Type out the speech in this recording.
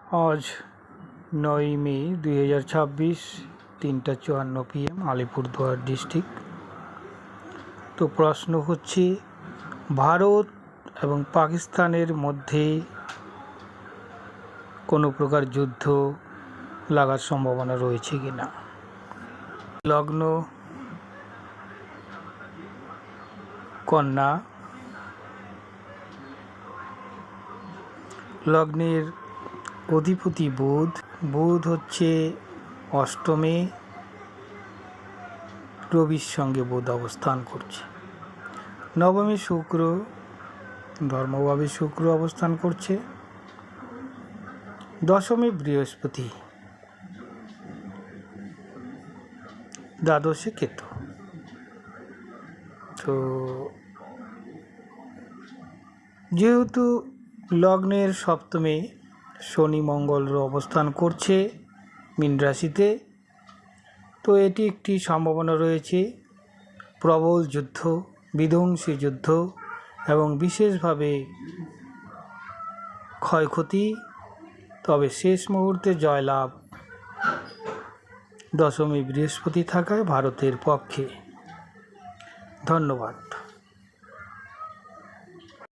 आज 9 मे 2026 3:54 PM Alipurduar district. তো প্রশ্ন হচ্ছে, ভারত এবং পাকিস্তানের মধ্যে কোনো প্রকার যুদ্ধ লাগার সম্ভাবনা রয়েছে কিনা। লগ্ন কন্যা, লগ্নের অধিপতি বুধ হচ্ছে অষ্টমে, রবির সঙ্গে বুধ অবস্থান করছে। নবমে শুক্র, ধর্মভাবে শুক্র অবস্থান করছে। দশমে বৃহস্পতি, দ্বাদশে কেতু। তো যেহেতু লগ্নের সপ্তমে শনি মঙ্গল অবস্থান করছে মীন রাশিতে, তো এটি একটি সম্ভাবনা রয়েছে প্রবল যুদ্ধ, বিধ্বংসী যুদ্ধ এবং বিশেষভাবে ক্ষয়ক্ষতি, তবে শেষ মুহূর্তে জয়লাভ দশমী বৃহস্পতি থাকায় ভারতের পক্ষে। ধন্যবাদ।